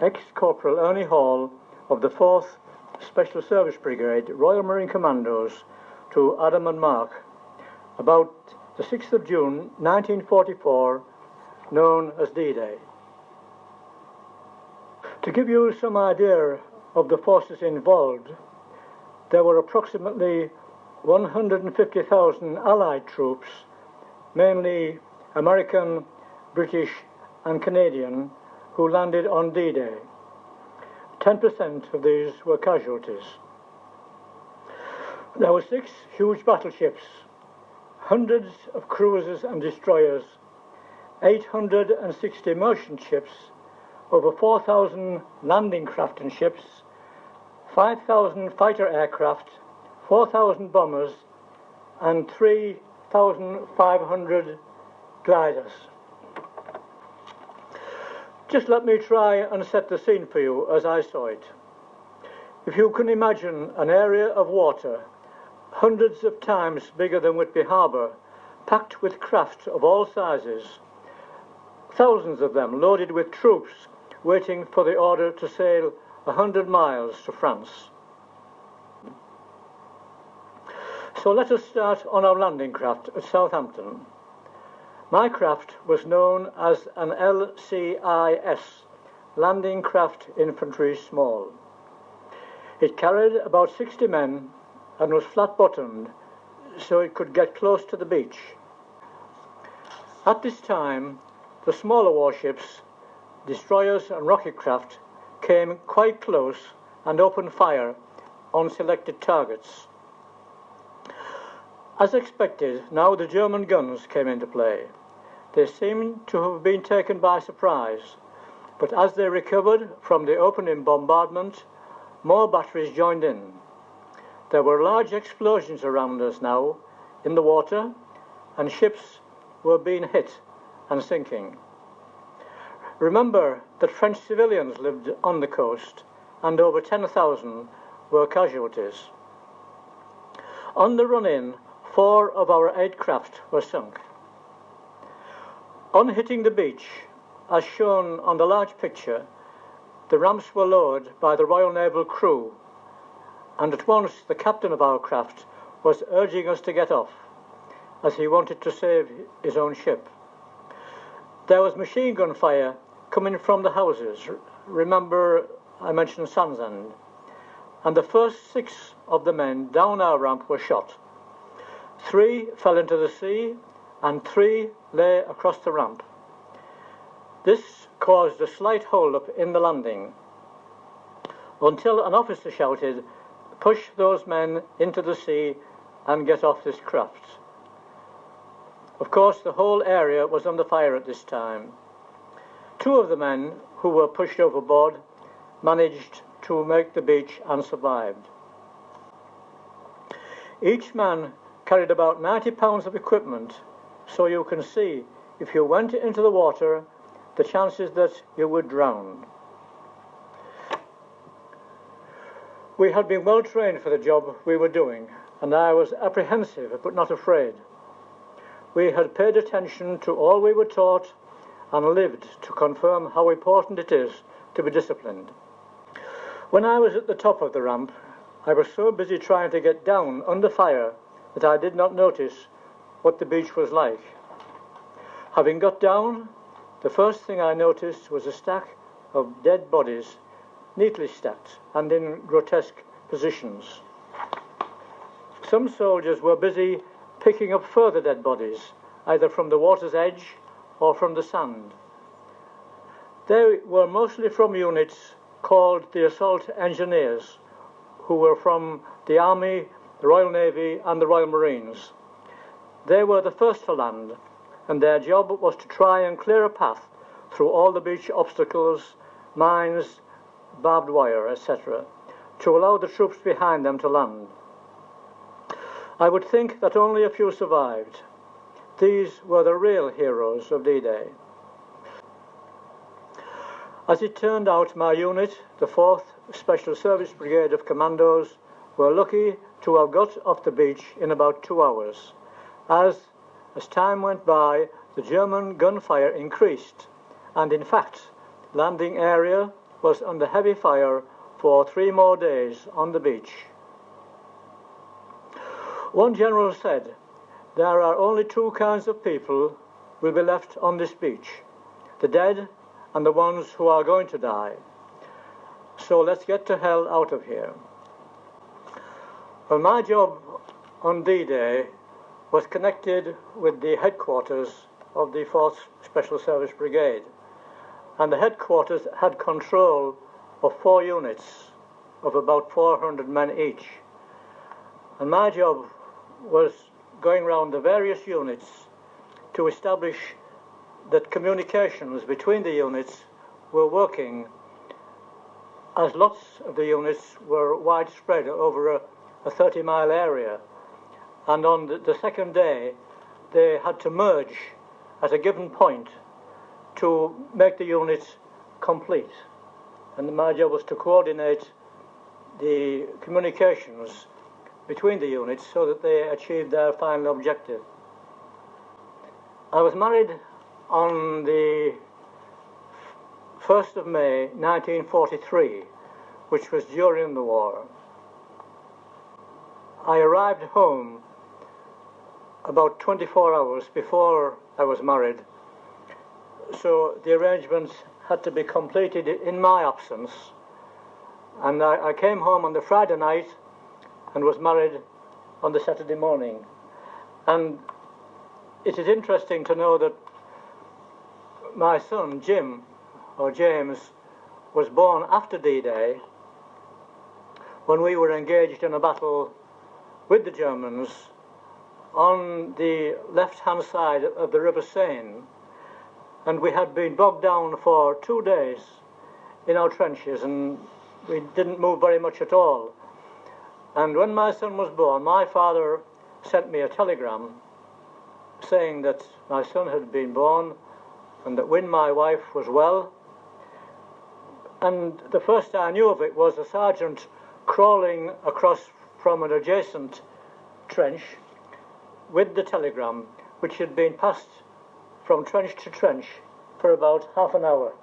ex-Corporal Ernie Hall of the 4th Special Service Brigade, Royal Marine Commandos, to Adam and Mark about the 6th of June 1944, known as D-Day. To give you some idea of the forces involved, there were approximately 150,000 Allied troops, mainly American, British and Canadian, who landed on D-Day. 10% of these were casualties. There were 6 huge battleships, hundreds of cruisers and destroyers, 860 merchant ships, over 4,000 landing craft and ships, 5,000 fighter aircraft, 4,000 bombers, and 3,500 gliders. Just let me try and set the scene for you as I saw it. If you can imagine an area of water hundreds of times bigger than Whitby Harbour, packed with craft of all sizes, thousands of them loaded with troops waiting for the order to sail 100 miles to France. So let us start on our landing craft at Southampton. My craft was known as an LCIS, Landing Craft Infantry Small. It carried about 60 men and was flat-bottomed, so it could get close to the beach. At this time, the smaller warships, destroyers and rocket craft, came quite close and opened fire on selected targets. As expected, now the German guns came into play. They seemed to have been taken by surprise, but as they recovered from the opening bombardment, more batteries joined in. There were large explosions around us now in the water, and ships were being hit and sinking. Remember that French civilians lived on the coast, and over 10,000 were casualties. On the run-in, 4 of our 8 craft were sunk. On hitting the beach, as shown on the large picture, the ramps were lowered by the Royal Naval crew, and at once the captain of our craft was urging us to get off, as he wanted to save his own ship. There was machine gun fire coming from the houses. Remember, I mentioned Sands End. And the first 6 of the men down our ramp were shot. 3 fell into the sea, and 3 lay across the ramp. This caused a slight hold-up in the landing, until an officer shouted, "Push those men into the sea and get off this craft." Of course, the whole area was under fire at this time. 2 of the men who were pushed overboard managed to make the beach and survived. Each man carried about 90 pounds of equipment, so you can see if you went into the water, the chances that you would drown. We had been well trained for the job we were doing, and I was apprehensive but not afraid. We had paid attention to all we were taught and lived to confirm how important it is to be disciplined. When I was at the top of the ramp, I was so busy trying to get down under fire that I did not notice what the beach was like. Having got down, the first thing I noticed was a stack of dead bodies, neatly stacked and in grotesque positions. Some soldiers were busy picking up further dead bodies, either from the water's edge or from the sand. They were mostly from units called the Assault Engineers, who were from the Army, the Royal Navy and the Royal Marines. They were the first to land, and their job was to try and clear a path through all the beach obstacles, mines, barbed wire, etc., to allow the troops behind them to land. I would think that only a few survived. These were the real heroes of D-Day. As it turned out, my unit, the 4th Special Service Brigade of Commandos, were lucky to have got off the beach in about 2 hours. As time went by, the German gunfire increased, and in fact, landing area was under heavy fire for 3 more days on the beach. One general said, "There are only 2 kinds of people will be left on this beach, the dead and the ones who are going to die. So let's get to hell out of here." Well, my job on D-Day was connected with the headquarters of the 4th Special Service Brigade, and the headquarters had control of 4 units of about 400 men each. And my job was going around the various units to establish that communications between the units were working, as lots of the units were widespread over a 30-mile area. And on the second day, they had to merge at a given point to make the units complete. And my job was to coordinate the communications between the units so that they achieved their final objective. I was married on the 1st of May 1943, which was during the war. I arrived home about 24 hours before I was married, so the arrangements had to be completed in my absence, and I came home on the Friday night and was married on the Saturday morning. And it is interesting to know that my son Jim, or James, was born after D-Day, when we were engaged in a battle with the Germans on the left-hand side of the River Seine, and we had been bogged down for 2 days in our trenches, and we didn't move very much at all. And when my son was born, my father sent me a telegram saying that my son had been born and that Wynne, my wife, was well. And the first I knew of it was a sergeant crawling across from an adjacent trench with the telegram, which had been passed from trench to trench for about half an hour.